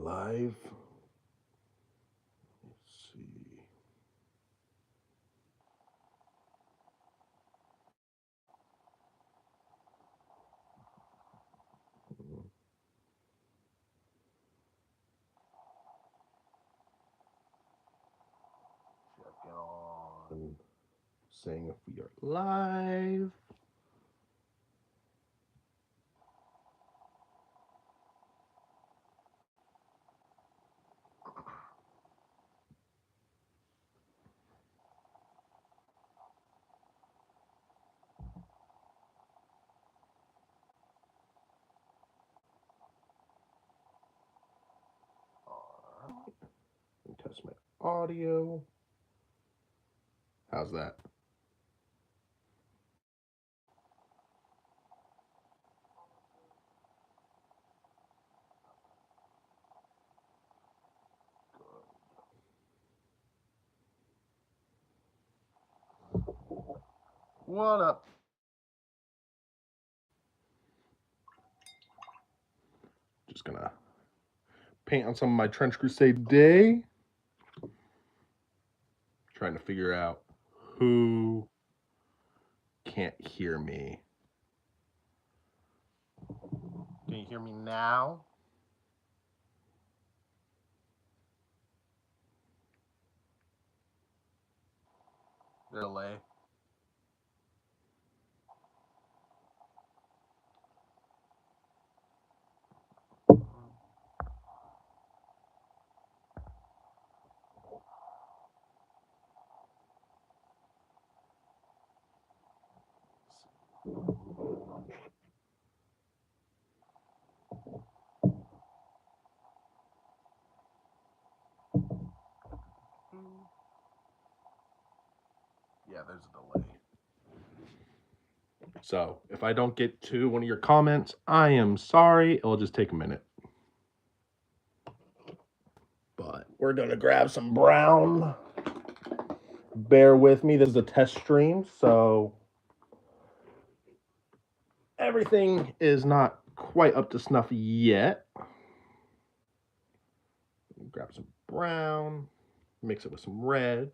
live. Let's see. Check on saying if we are live. Test my audio. How's that? What up? Just gonna paint on some of my Trench Crusade Day. Trying to figure out who can't hear me. Can you hear me now? Delay. Yeah, there's a delay. So if I don't get to one of your comments, I am sorry. It'll just take a minute. But we're gonna grab some brown. Bear with me. This is a test stream, so everything is not quite up to snuff yet. Grab some brown, mix it with some red.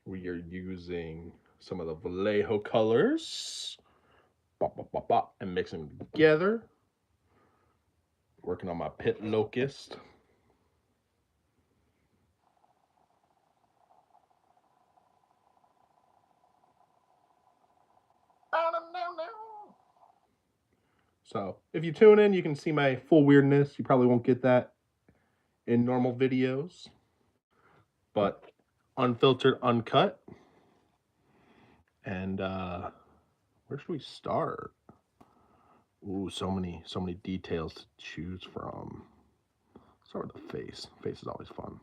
We are using some of the Vallejo colors. Bop, bop, bop, bop, and mixing them together. Working on my pit locust. So if you tune in, you can see my full weirdness. You probably won't get that in normal videos, but unfiltered, uncut. And where should we start? Ooh, so many details to choose from. Start with the face. Face is always fun.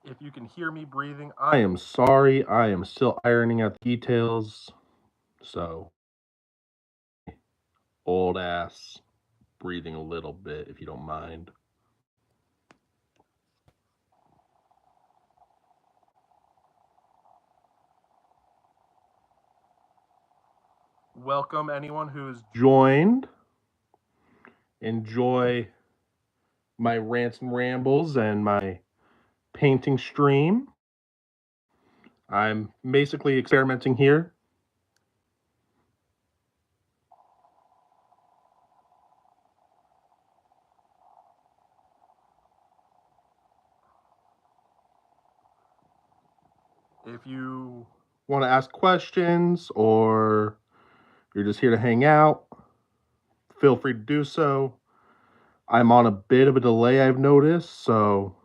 If you can hear me breathing, I am sorry. I am still ironing out the details. So, old ass breathing a little bit, if you don't mind. Welcome anyone who has joined. Enjoy my rants and rambles and my painting stream. I'm basically experimenting here. If you want to ask questions or you're just here to hang out, feel free to do so. I'm on a bit of a delay, I've noticed, so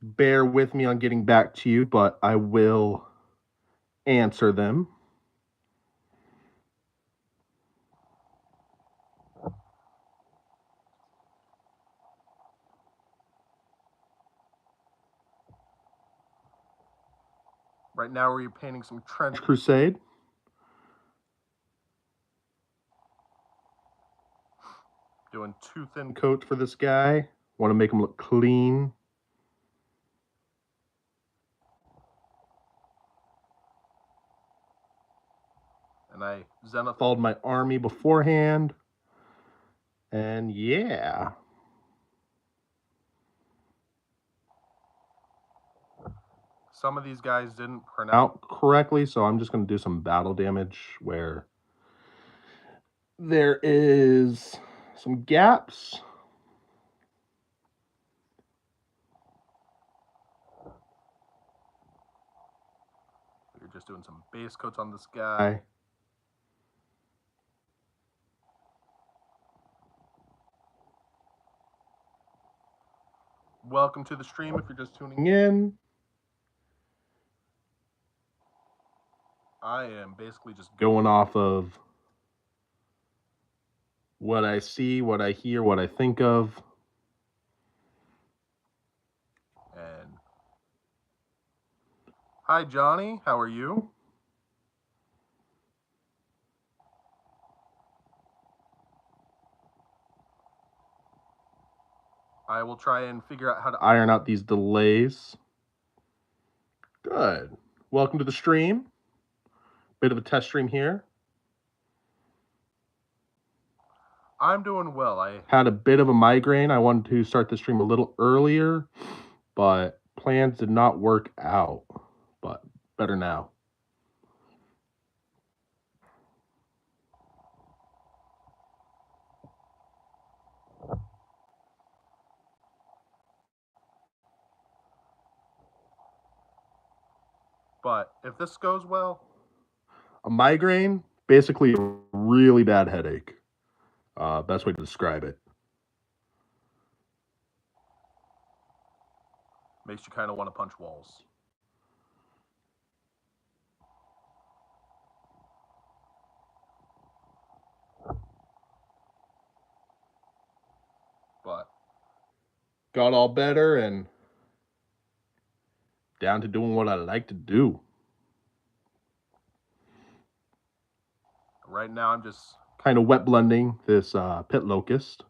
bear with me on getting back to you, but I will answer them. Right now, we're painting some Trench Crusade. Doing 2 thin coats for this guy. Want to make them look clean. And I zenithalled my army beforehand. And yeah. Some of these guys didn't print out correctly, so I'm just going to do some battle damage where there is some gaps. We're just doing some base coats on this guy. Welcome to the stream if you're just tuning in. I am basically just going off of what I see, what I hear, what I think of. And hi, Johnny. How are you? I will try and figure out how to iron out these delays. Good. Welcome to the stream. Bit of a test stream here. I'm doing well. I had a bit of a migraine. I wanted to start the stream a little earlier, but plans did not work out. But better now. But if this goes well, a migraine, basically a really bad headache. Best way to describe it. Makes you kind of want to punch walls. But got all better and down to doing what I like to do. Right now, I'm just kind of wet blending this pit locust.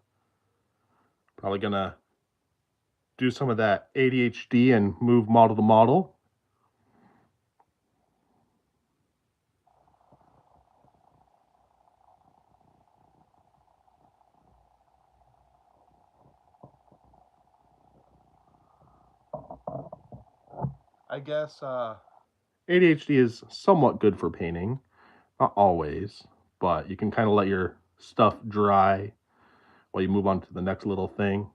Probably gonna do some of that ADHD and move model to model. I guess ADHD is somewhat good for painting. Not always, but you can kind of let your stuff dry while you move on to the next little thing.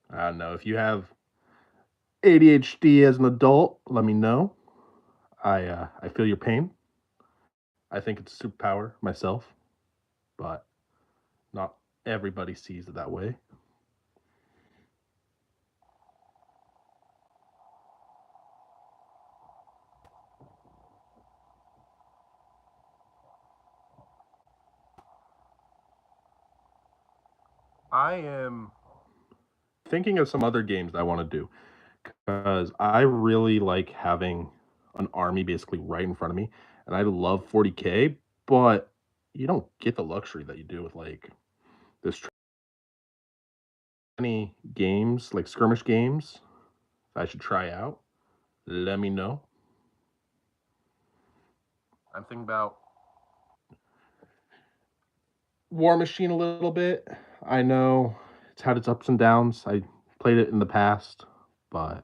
I don't know. If you have ADHD as an adult, let me know. I feel your pain. I think it's a superpower myself, but not everybody sees it that way. I am thinking of some other games I want to do because I really like having an army basically right in front of me, and I love 40K, but you don't get the luxury that you do with like this. Any games like skirmish games I should try out? Let me know. I'm thinking about War Machine a little bit. I know it's had its ups and downs. I played it in the past, but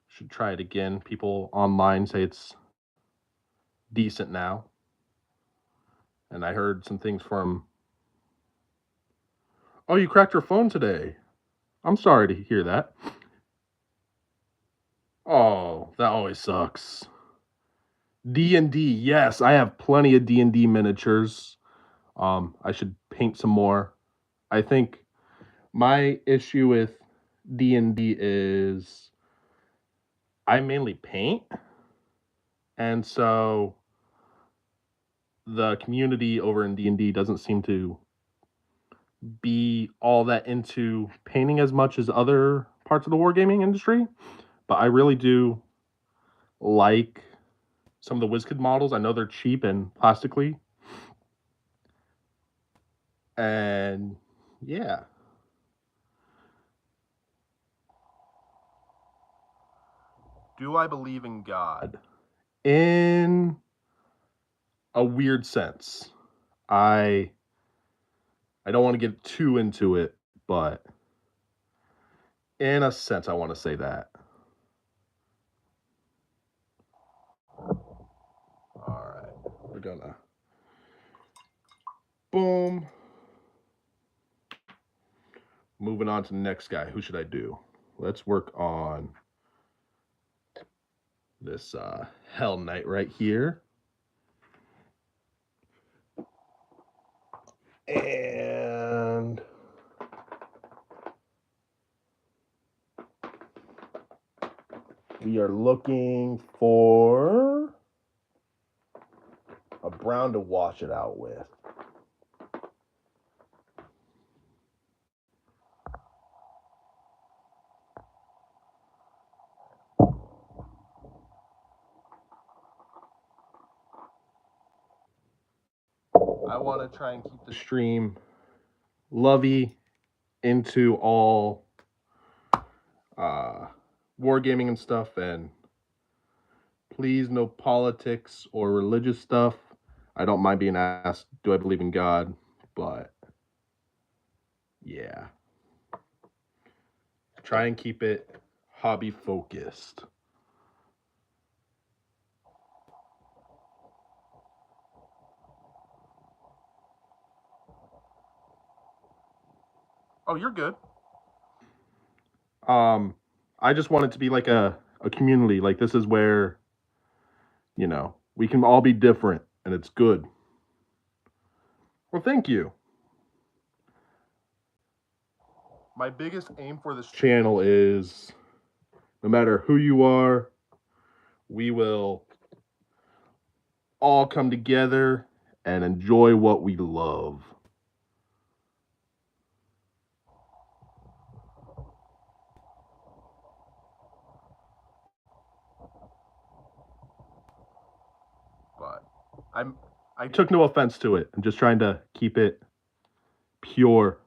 should try it again. People online say it's decent now. And I heard some things from, oh, you cracked your phone today. I'm sorry to hear that. Oh, that always sucks. D&D, yes, I have plenty of D&D miniatures. I should paint some more. I think my issue with D&D is I mainly paint, and so the community over in D&D doesn't seem to be all that into painting as much as other parts of the wargaming industry. But I really do like some of the WizKid models. I know they're cheap and plastically, and yeah. Do I believe in God? In a weird sense. I I don't want to get too into it, but in a sense I want to say that. All right. We're gonna boom. Moving on to the next guy. Who should I do? Let's work on this Hell Knight right here. And we are looking for a brown to wash it out with. I want to try and keep the stream lovey into all wargaming and stuff, and please no politics or religious stuff. I don't mind being asked, do I believe in God? But yeah, try and keep it hobby focused. Oh, you're good. I just want it to be like a community. Like this is where, we can all be different and it's good. Well, thank you. My biggest aim for this channel is no matter who you are, we will all come together and enjoy what we love. But I took no offense to it. I'm just trying to keep it pure.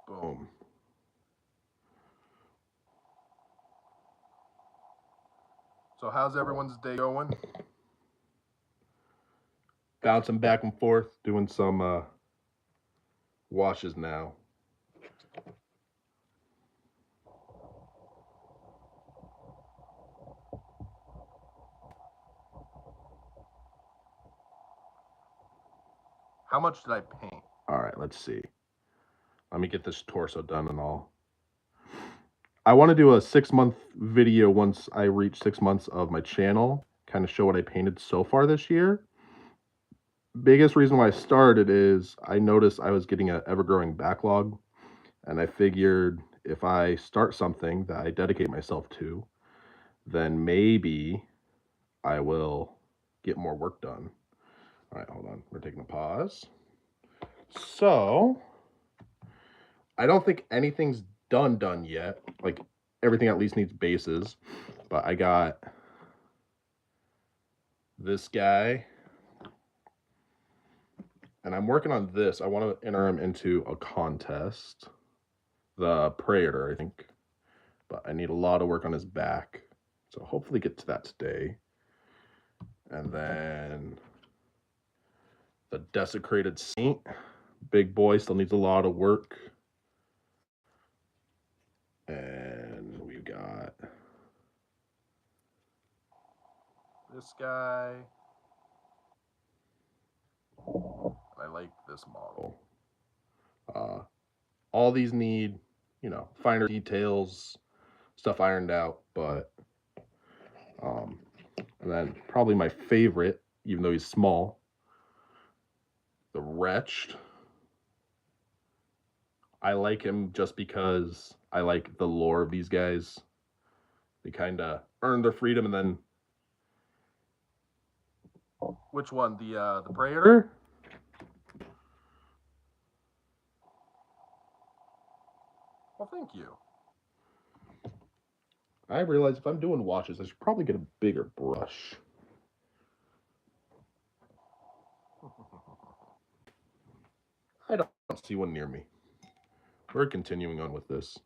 Boom. So how's everyone's day going? Bouncing back and forth, doing some washes now. How much did I paint? All right, let's see. Let me get this torso done and all. I want to do a 6-month video once I reach 6 months of my channel, kind of show what I painted so far this year. Biggest reason why I started is I noticed I was getting an ever-growing backlog, and I figured if I start something that I dedicate myself to, then maybe I will get more work done. All right, hold on. We're taking a pause. So, I don't think anything's done yet. Like, everything at least needs bases. But I got this guy. And I'm working on this. I want to enter him into a contest. The Praetor, I think. But I need a lot of work on his back. So hopefully get to that today. And then the Desecrated Saint. Big boy, still needs a lot of work. And we've got this guy. I like this model. All these need, finer details, stuff ironed out, but and then probably my favorite, even though he's small, the Wretched. I like him just because I like the lore of these guys. They kind of earned their freedom and then. Which one? The Praetor? Well, thank you. I realize if I'm doing washes, I should probably get a bigger brush. I don't see one near me. We're continuing on with this.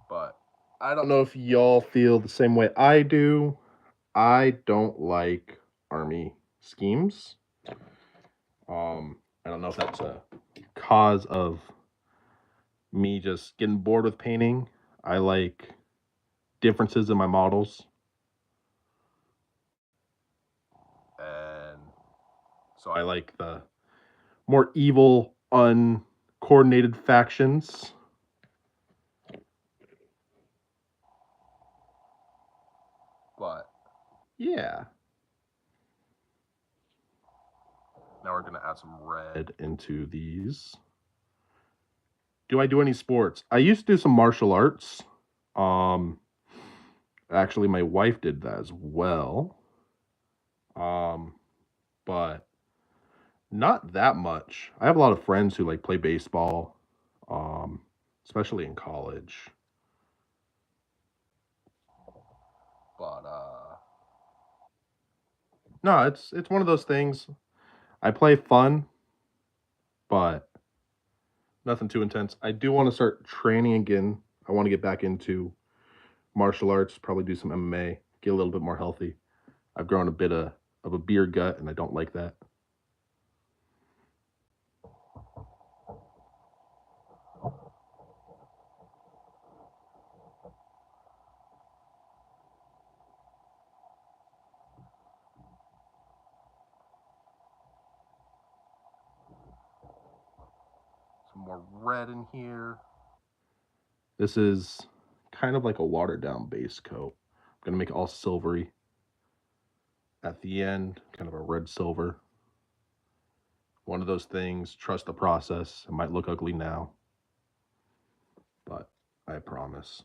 But I don't know if y'all feel the same way I do. I don't like army schemes. I don't know if that's a cause of me just getting bored with painting. I like differences in my models. And so I like the more evil, uncoordinated factions. But yeah. Now we're gonna add some red into these. Do I do any sports? I used to do some martial arts. Um, Actually, my wife did that as well. Um, but not that much. I have a lot of friends who like play baseball, um, especially in college. But no, it's one of those things. I play fun, but nothing too intense. I do want to start training again. I want to get back into martial arts, probably do some MMA, get a little bit more healthy. I've grown a bit of a beer gut, and I don't like that. Some more red in here. This is kind of like a watered down base coat. I'm gonna make it all silvery. At the end, kind of a red silver. One of those things, trust the process. It might look ugly now, but I promise.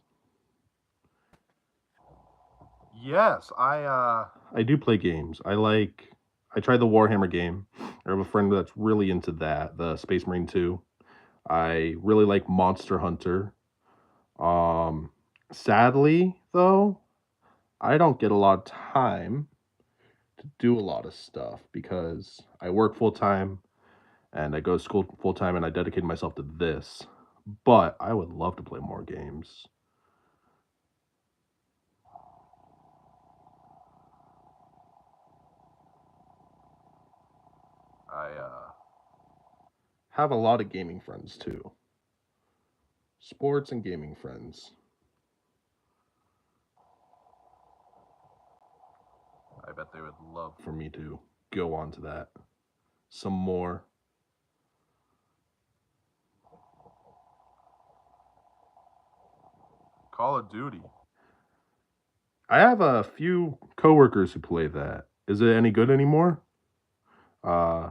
Yes, I do play games. I tried the Warhammer game. I have a friend that's really into that, the Space Marine 2. I really like Monster Hunter. Um Sadly though, I don't get a lot of time to do a lot of stuff because I work full time and I go to school full time and I dedicate myself to this. But I would love to play more games. I have a lot of gaming friends too. Sports and gaming friends. I bet they would love for me to go on to that some more. Call of Duty. I have a few coworkers who play that. Is it any good anymore? Uh,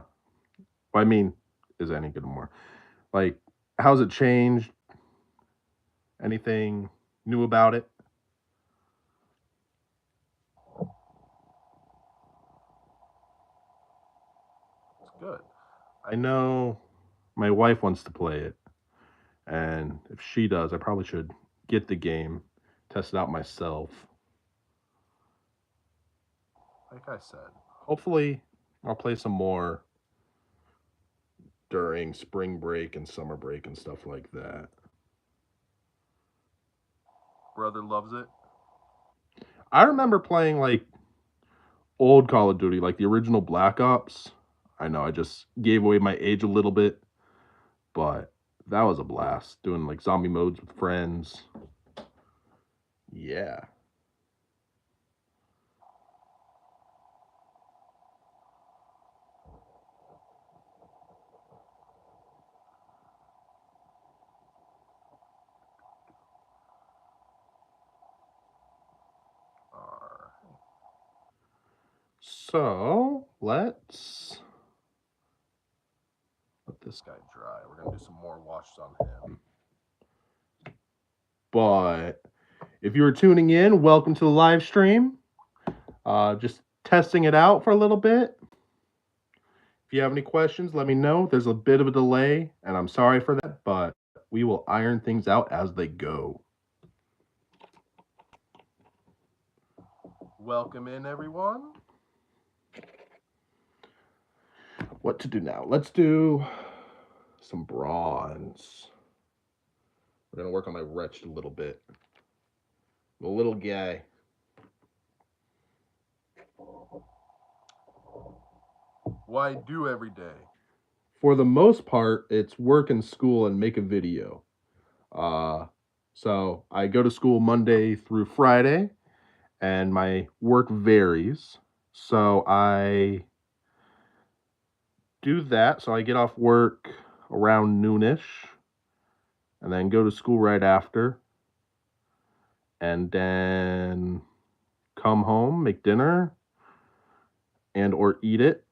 I mean, is it any good anymore? Like, how's it changed? Anything new about it? It's good. I know my wife wants to play it, and if she does, I probably should get the game, test it out myself. Like I said, hopefully I'll play some more during spring break and summer break and stuff like that. Brother loves it. I remember playing like old Call of Duty, like the original Black Ops. I know I just gave away my age a little bit, but that was a blast doing like zombie modes with friends. Yeah. So let's let this guy dry. We're gonna do some more washes on him. But if you were tuning in, welcome to the live stream. Just testing it out for a little bit. If you have any questions, let me know. There's a bit of a delay, and I'm sorry for that, but we will iron things out as they go. Welcome in, everyone. what to do now? Let's do some bronze. We're going to work on my wretched a little bit. The little guy. What I do every day. For the most part, it's work and school and make a video. Uh, so I go to school Monday through Friday, and my work varies. So I do that. So I get off work around noonish, and then go to school right after, and then come home, make dinner, and or eat it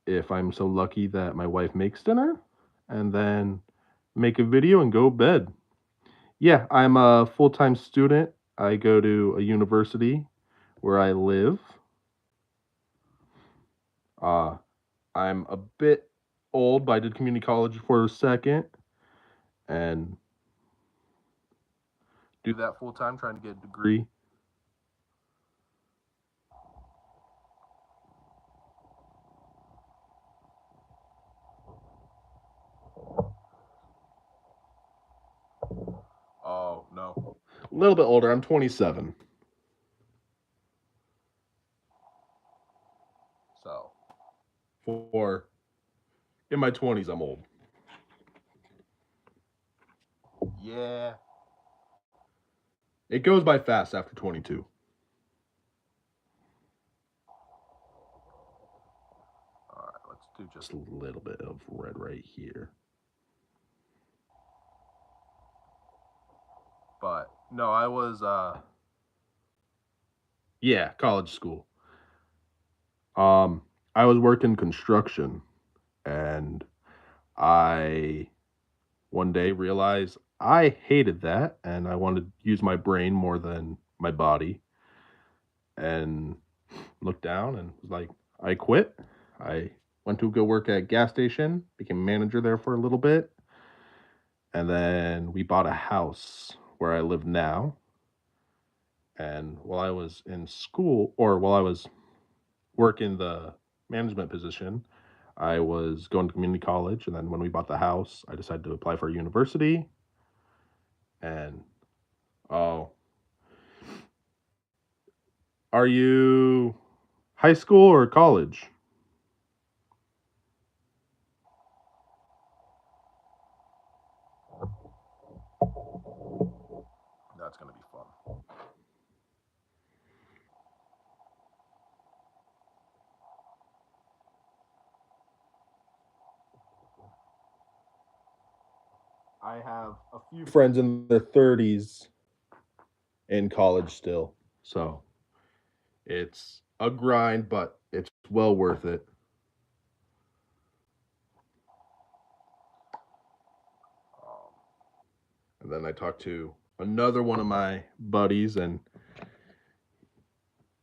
if I'm so lucky that my wife makes dinner, and then make a video and go to bed. Yeah, I'm a full-time student. I go to a university where I live. Uh, I'm a bit old, but I did community college for a second and do that full time, trying to get a degree. Oh, no. A little bit older. I'm 27. So, for in my 20s, I'm old. Yeah. It goes by fast after 22. All right, let's do just a little bit of red right here. But no, I was yeah, college school. Um I was working construction, and I one day realized I hated that and I wanted to use my brain more than my body, and looked down and was like, I quit. I went to go work at a gas station, became manager there for a little bit, and then we bought a house where I live now. And while I was in school, or while I was working the management position, I was going to community college. And then when we bought the house, I decided to apply for a university. And oh, are you high school or college? That's going to be fun. I have a few friends in their 30s in college still. So it's a grind, but it's well worth it. And then I talked to another one of my buddies, and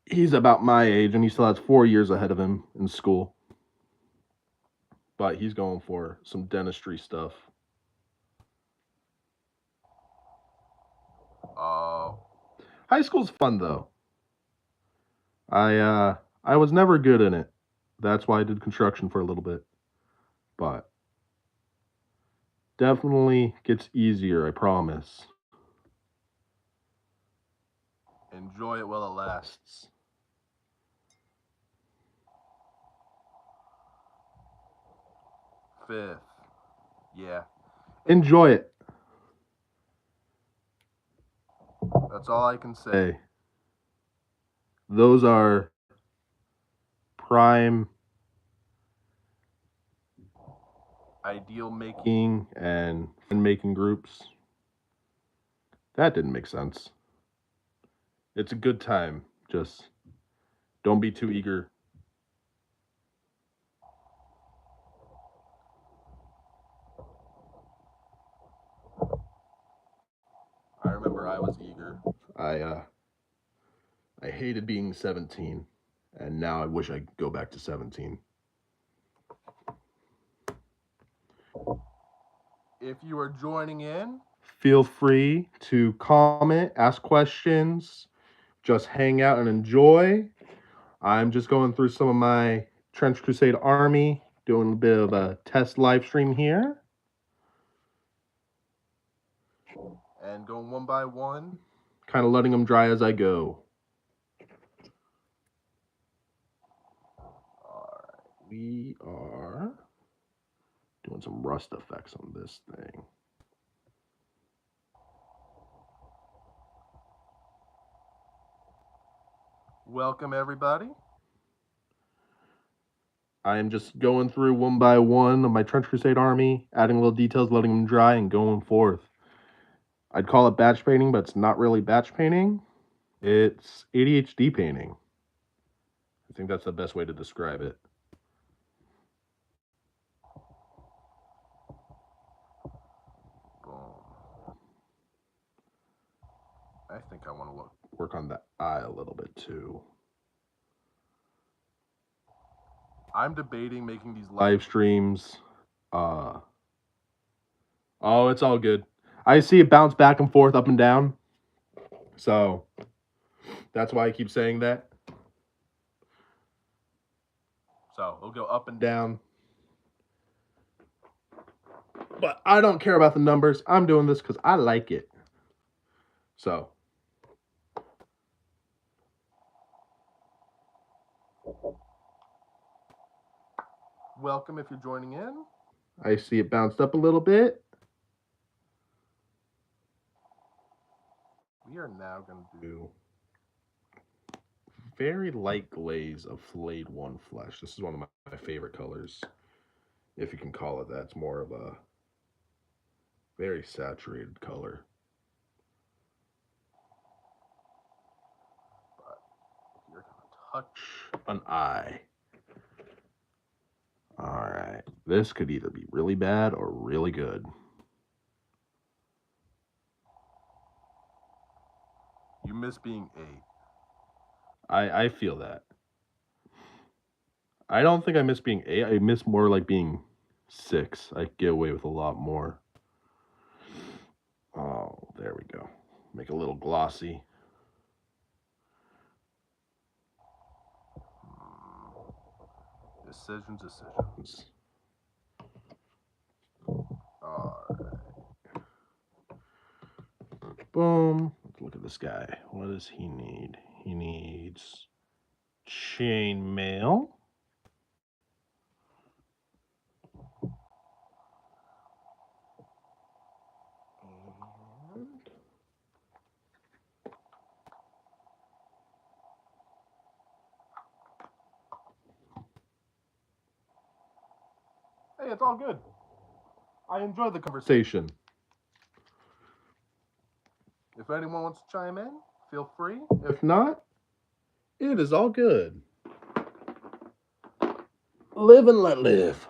he's about my age, and he still has 4 years ahead of him in school. But he's going for some dentistry stuff. Uh, High school's fun though. I was never good in it. That's why I did construction for a little bit. But definitely gets easier, I promise. Enjoy it while it lasts. Fifth. Yeah. Enjoy it. That's all I can say. Those are prime ideal making and friend making groups. That didn't make sense. It's a good time. Just don't be too eager. I remember I was eager. I hated being 17, and now I wish I could go back to 17. If you are joining in, feel free to comment, ask questions, just hang out and enjoy. I'm just going through some of my Trench Crusade army. Doing a bit of a test live stream here. And going one by one, kind of letting them dry as I go. Alright, we are doing some rust effects on this thing. Welcome, everybody. I am just going through one by one of my Trench Crusade army, adding little details, letting them dry, and going forth. I'd call it batch painting, but it's not really batch painting. It's ADHD painting. I think that's the best way to describe it. Boom. I think I want to work on the eye a little bit too. I'm debating making these live streams. Oh, it's all good. I see it bounce back and forth, up and down. So that's why I keep saying that. So it'll go up and down. But I don't care about the numbers. I'm doing this because I like it. So. Welcome if you're joining in. I see it bounced up a little bit. We are now going to do very light glaze of flayed one flesh. This is one of my favorite colors, if you can call it that. It's more of a very saturated color. But you're going to touch an eye. All right. This could either be really bad or really good. You miss being 8. I feel that. I don't think I miss being 8. I miss more like being 6. I get away with a lot more. Oh, there we go. Make it a little glossy. Decisions. All right. Boom. Let's look at this guy. What does he need? He needs chainmail. Hey, it's all good. I enjoyed the conversation. If anyone wants to chime in, feel free. If not, it is all good. Live and let live.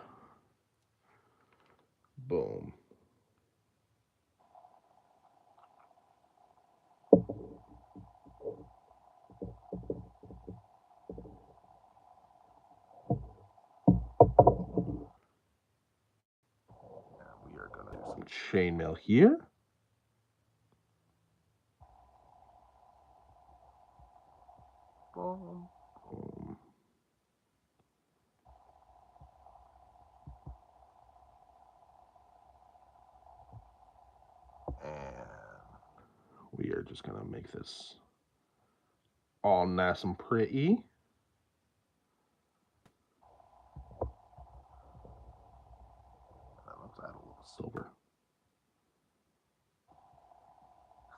Boom. We are going to do some chainmail here. Boom. Boom. And we are just going to make this all nice and pretty. Let's add a little silver.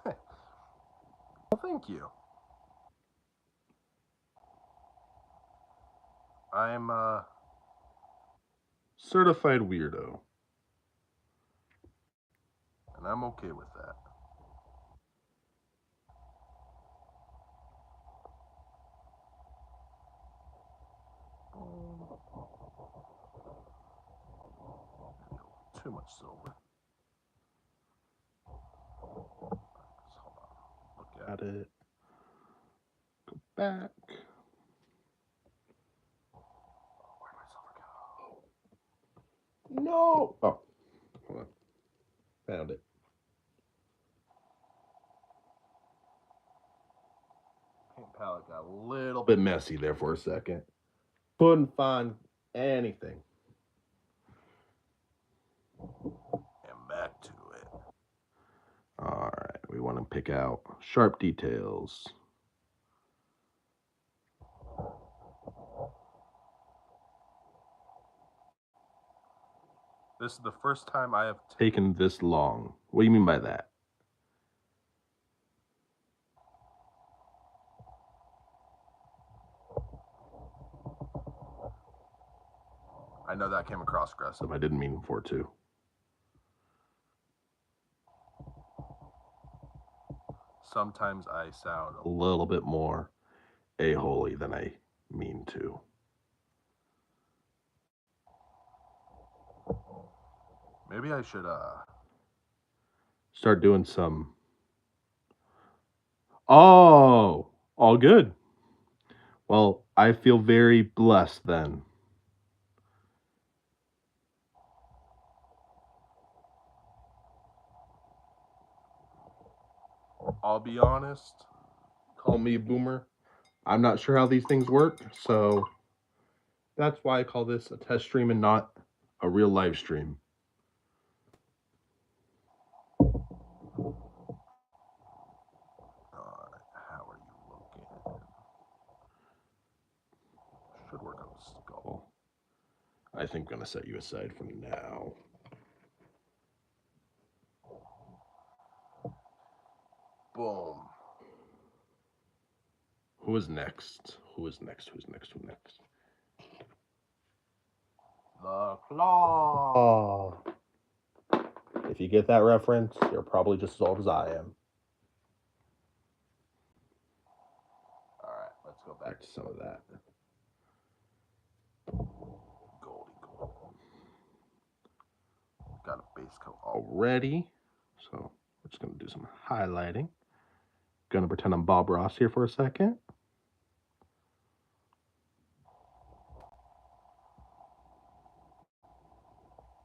Well, thank you. I'm a certified weirdo. And I'm okay with that. Too much silver. Hold on. Look at it. Go back. Where'd my silver go? No! Oh, hold on. Found it. Paint palette got a little bit messy there for a second. Couldn't find anything. All right, we want to pick out sharp details. This is the first time I have taken this long. What do you mean by that? I know that came across aggressive. I didn't mean for it to. Sometimes I sound a little bit more a-holy than I mean to. Maybe I should start doing some. Oh, all good. Well, I feel very blessed then. I'll be honest. Call me a boomer. I'm not sure how these things work, so that's why I call this a test stream and not a real live stream. How are you looking? Should work on the skull. I think I'm gonna set you aside for now. Boom. Who is next? Who is next? Who's next? Who next? The claw. If you get that reference, you're probably just as old as I am. Alright, let's go back to some of that. Goldie gold. Got a base coat already. So we're just gonna do some highlighting. Gonna pretend I'm Bob Ross here for a second.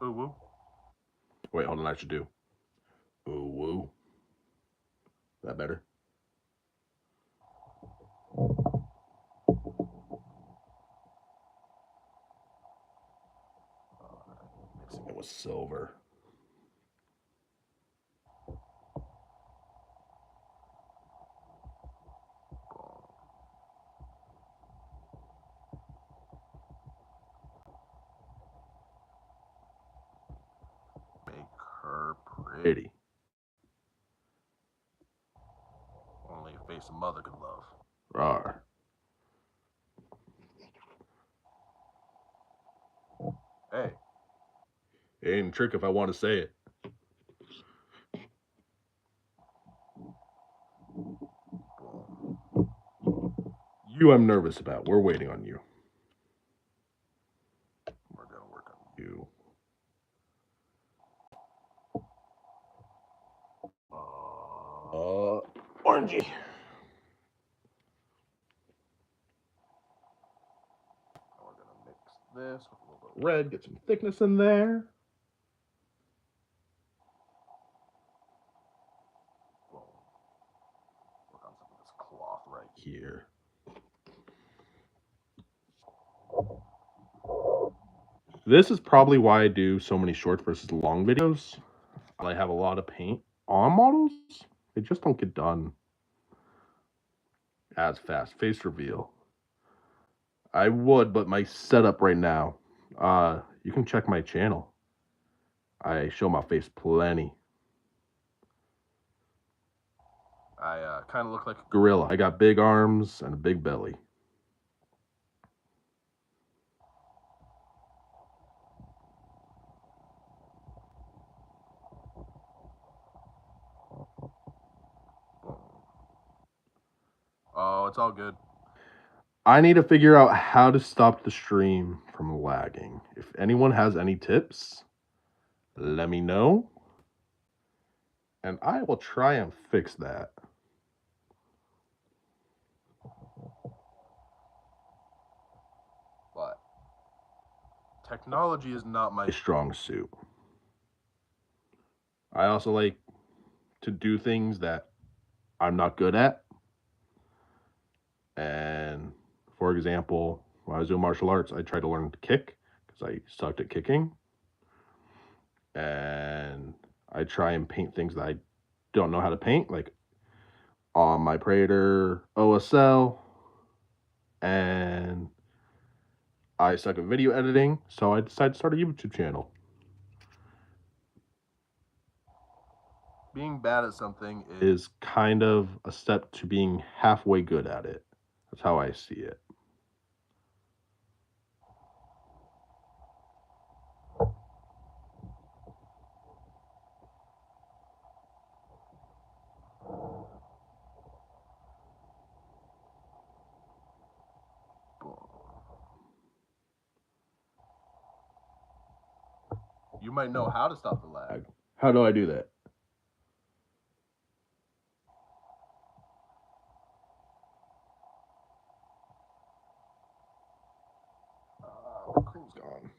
Ooh woo. Wait, hold on, I should do. Ooh woo. That better? Mixing it with silver. Make her pretty. Only a face a mother could love. Rawr. Hey. It ain't a trick if I want to say it. You I'm nervous about. We're waiting on you. We're gonna work on you. Orangey. We're gonna mix this with a little bit of red, get some thickness in there. Boom. Work on some of this cloth right here. This is probably why I do so many short versus long videos. I have a lot of paint on models. They just don't get done as fast. Face reveal. I would, but my setup right now, you can check my channel. I show my face plenty. I kind of look like a gorilla. I got big arms and a big belly. Oh, it's all good. I need to figure out how to stop the stream from lagging. If anyone has any tips, let me know. And I will try and fix that. But technology is not my strong suit. I also like to do things that I'm not good at. And for example, when I was doing martial arts, I tried to learn to kick because I sucked at kicking. And I try and paint things that I don't know how to paint, like on my Praetor OSL, and I suck at video editing, so I decided to start a YouTube channel. Being bad at something is kind of a step to being halfway good at it. That's how I see it. You might know how to stop the lag. How do I do that? The cream's gone.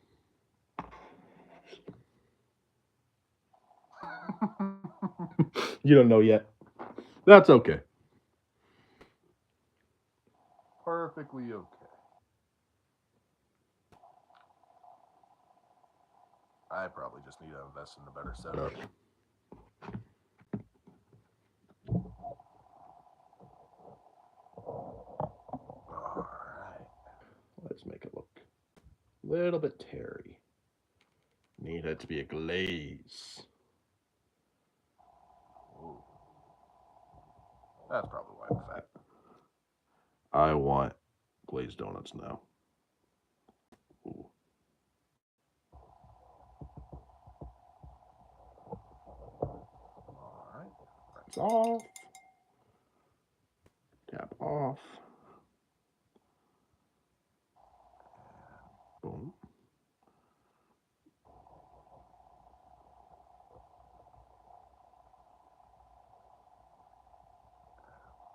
You don't know yet. That's okay. Perfectly okay. I probably just need to invest in a better setup. Alright. Let's make it look a little bit terry. Need it to be a glaze. Ooh. That's probably why I'm fat. I want glazed donuts now. Ooh. Alright. Rinse off. Tap off. Boom.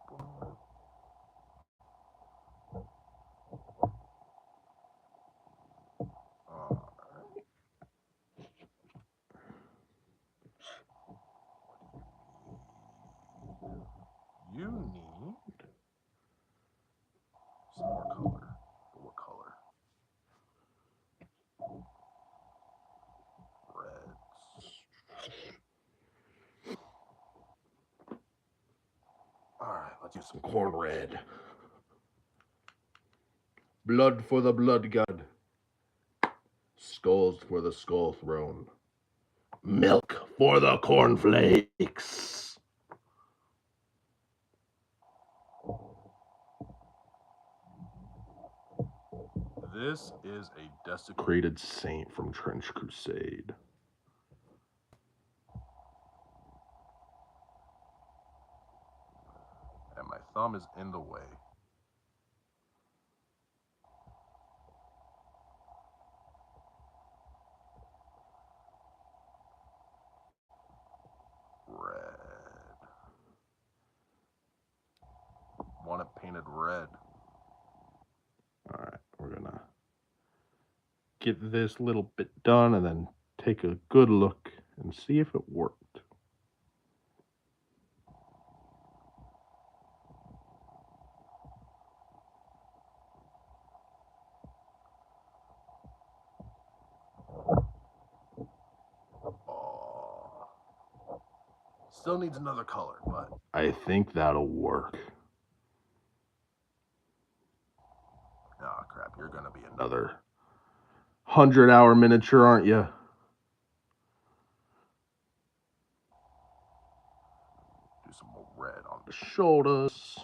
Boom. You need some more color. But what color? Reds. Alright, let's use some corn red. Blood for the blood god. Skulls for the skull throne. Milk for the cornflakes. This is a desecrated saint from Trench Crusade. And my thumb is in the way. Red. Want it painted red. Alright, we're gonna get this little bit done and then take a good look and see if it worked. Oh. Still needs another color, but I think that'll work. Oh crap, you're gonna be another 100-hour miniature, aren't you? Do some more red on the shoulders.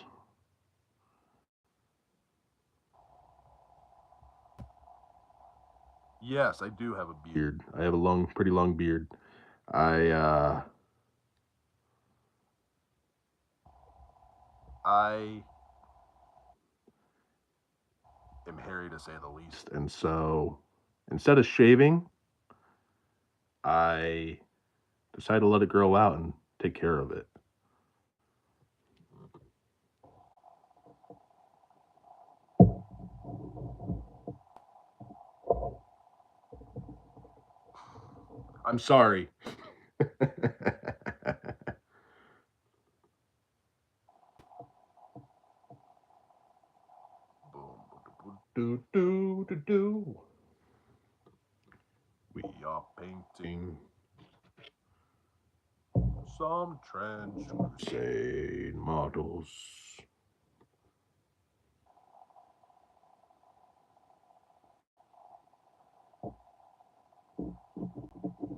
Yes, I do have a beard. I have a pretty long beard. I am hairy to say the least, and so instead of shaving, I decided to let it grow out and take care of it. I'm sorry. Do, do, do, do. We are painting some trench crusade models.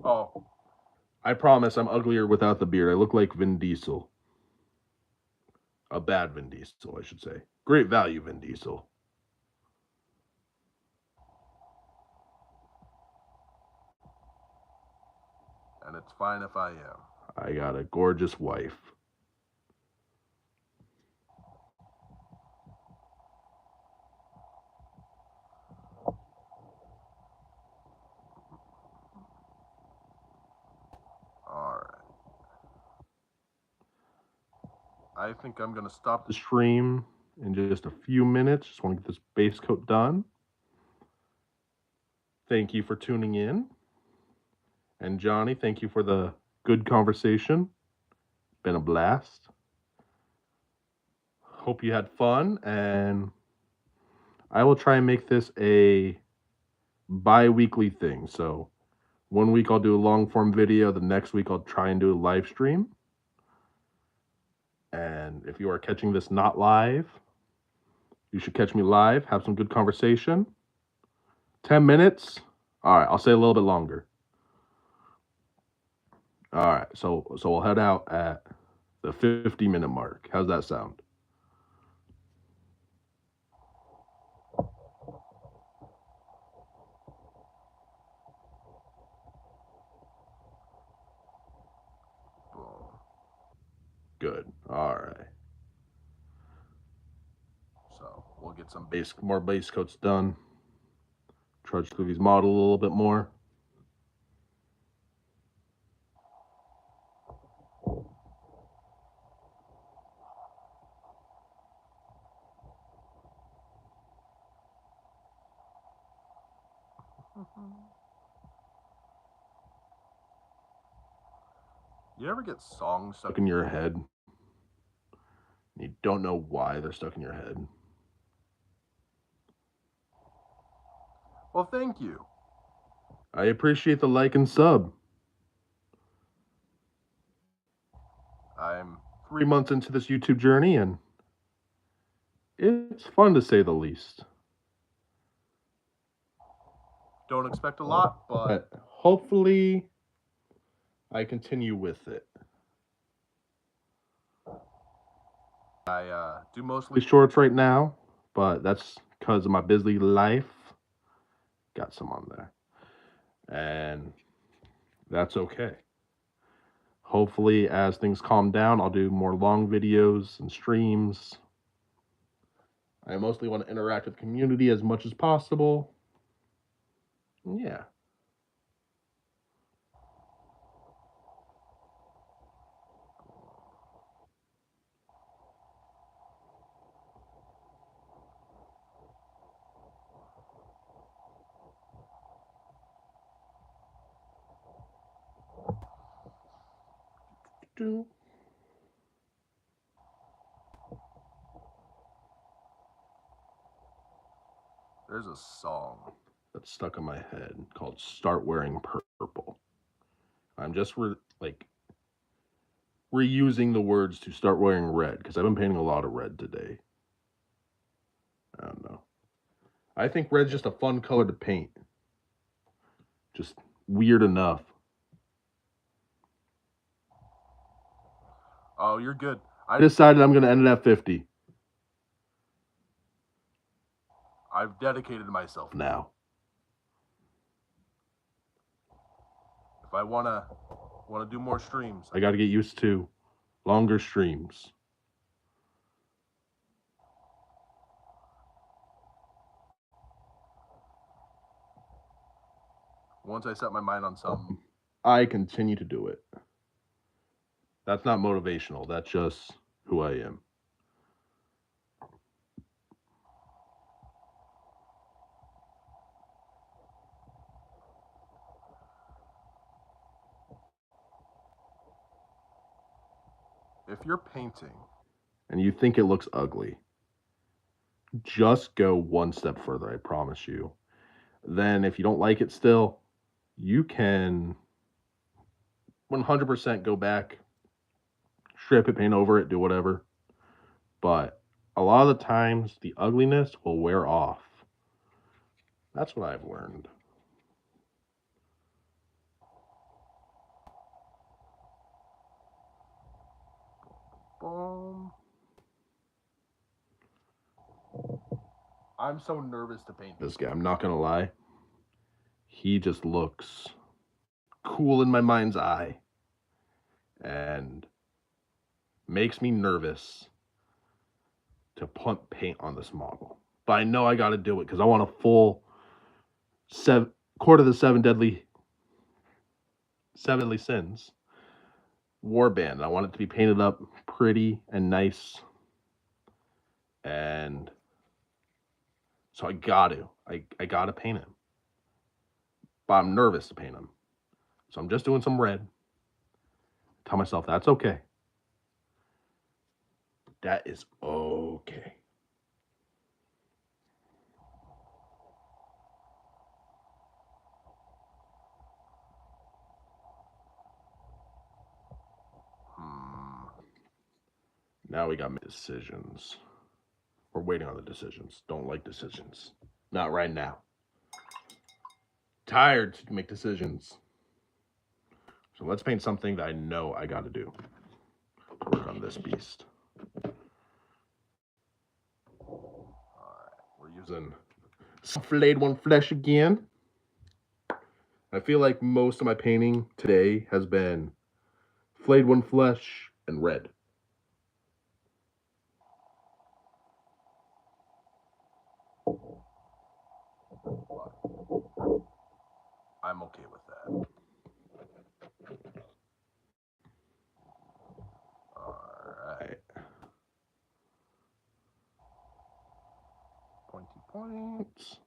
Oh, I promise I'm uglier without the beard. I look like Vin Diesel. A bad Vin Diesel, I should say. Great value Vin Diesel. And it's fine if I am. I got a gorgeous wife. Alright. I think I'm going to stop the stream in just a few minutes. Just want to get this base coat done. Thank you for tuning in. And Johnny, thank you for the good conversation. Been a blast. Hope you had fun, and I will try and make this a bi-weekly thing. So 1 week I'll do a long form video, the next week I'll try and do a live stream. And if you are catching this not live, you should catch me live, have some good conversation. 10 minutes. All right, I'll say a little bit longer. All right, so we'll head out at the 50-minute mark. How's that sound? Good. All right. So we'll get some more base coats done. Trudge through these models a little bit more. You ever get songs stuck in your head? You don't know why they're stuck in your head. Well, thank you. I appreciate the like and sub. I'm 3 months into this YouTube journey, and it's fun to say the least. Don't expect a lot, but hopefully I continue with it. I do mostly shorts right now, but that's because of my busy life. Got some on there. And that's okay. Hopefully, as things calm down, I'll do more long videos and streams. I mostly want to interact with the community as much as possible. Yeah. There's a song that's stuck in my head called Start Wearing Purple. I'm just reusing the words to start wearing red because I've been painting a lot of red today. I don't know. I think red's just a fun color to paint. Just weird enough. Oh, you're good. I decided I'm going to end it at 50. I've dedicated myself now. If I want to do more streams, I got to get used to longer streams. Once I set my mind on something, I continue to do it. That's not motivational. That's just who I am. If you're painting and you think it looks ugly, just go one step further, I promise you. Then if you don't like it still, you can 100% go back strip it, paint over it, do whatever. But a lot of the times, the ugliness will wear off. That's what I've learned. Boom. I'm so nervous to paint this guy. I'm not going to lie. He just looks cool in my mind's eye and makes me nervous to put paint on this model. But I know I got to do it because I want a full Court of the Seven Deadly Sins warband. I want it to be painted up pretty and nice. And so I gotta paint him. But I'm nervous to paint him. So I'm just doing some red. Tell myself that's okay. That is okay. Now we got decisions. We're waiting on the decisions. Don't like decisions. Not right now. Tired to make decisions. So let's paint something that I know I got to do. Work on this beast. Alright, we're using flayed one flesh again. I feel like most of my painting today has been flayed one flesh and red. I'm okay with that. Alright. Pointy points.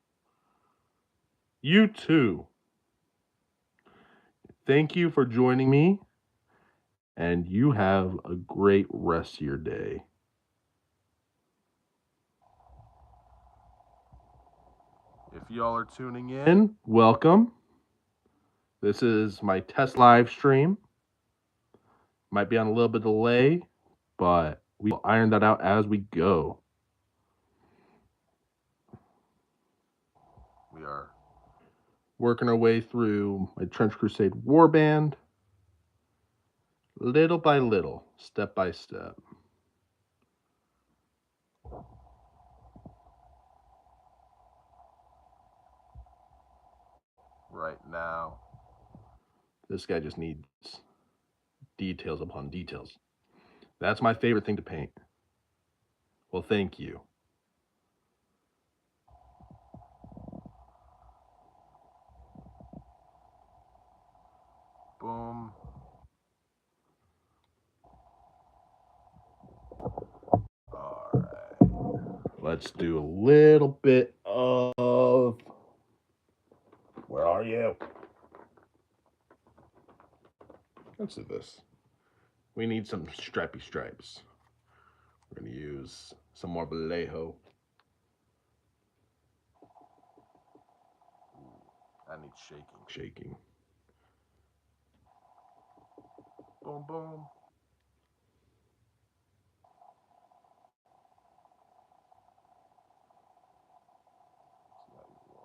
You too. Thank you for joining me, and you have a great rest of your day. If y'all are tuning in, welcome. This is my test live stream. Might be on a little bit of delay, but we'll iron that out as we go. We are working our way through my Trench Crusade Warband, little by little, step by step. Right now, this guy just needs details upon details. That's my favorite thing to paint. Well, thank you. Boom. All right. Let's do a little bit of... Where are you? Let's do this. We need some stripy stripes. We're going to use some more Vallejo. I need shaking. Boom, boom. There we go.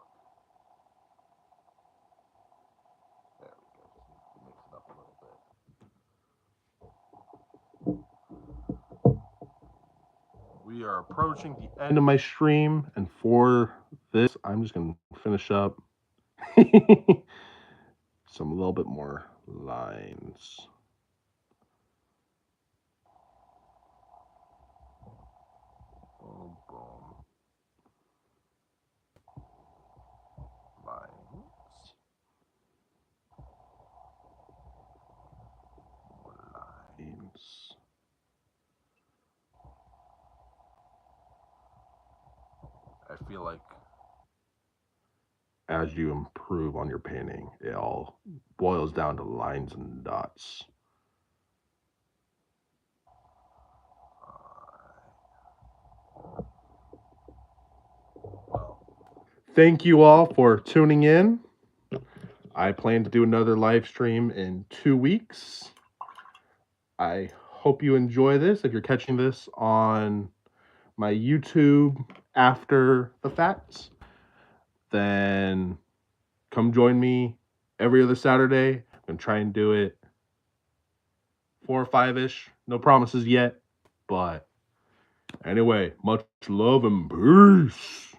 Just need to mix it up a little bit. We are approaching the end of my stream, and for this, I'm just going to finish up some a little bit more lines. Boom, boom. Lines. Lines. I feel like as you improve on your painting, it all boils down to lines and dots. Well, thank you all for tuning in. I plan to do another live stream in 2 weeks. I hope you enjoy this. If you're catching this on my YouTube after the facts, then come join me every other Saturday. I'm going to try and do it 4 or 5-ish. No promises yet. But anyway, much love and peace.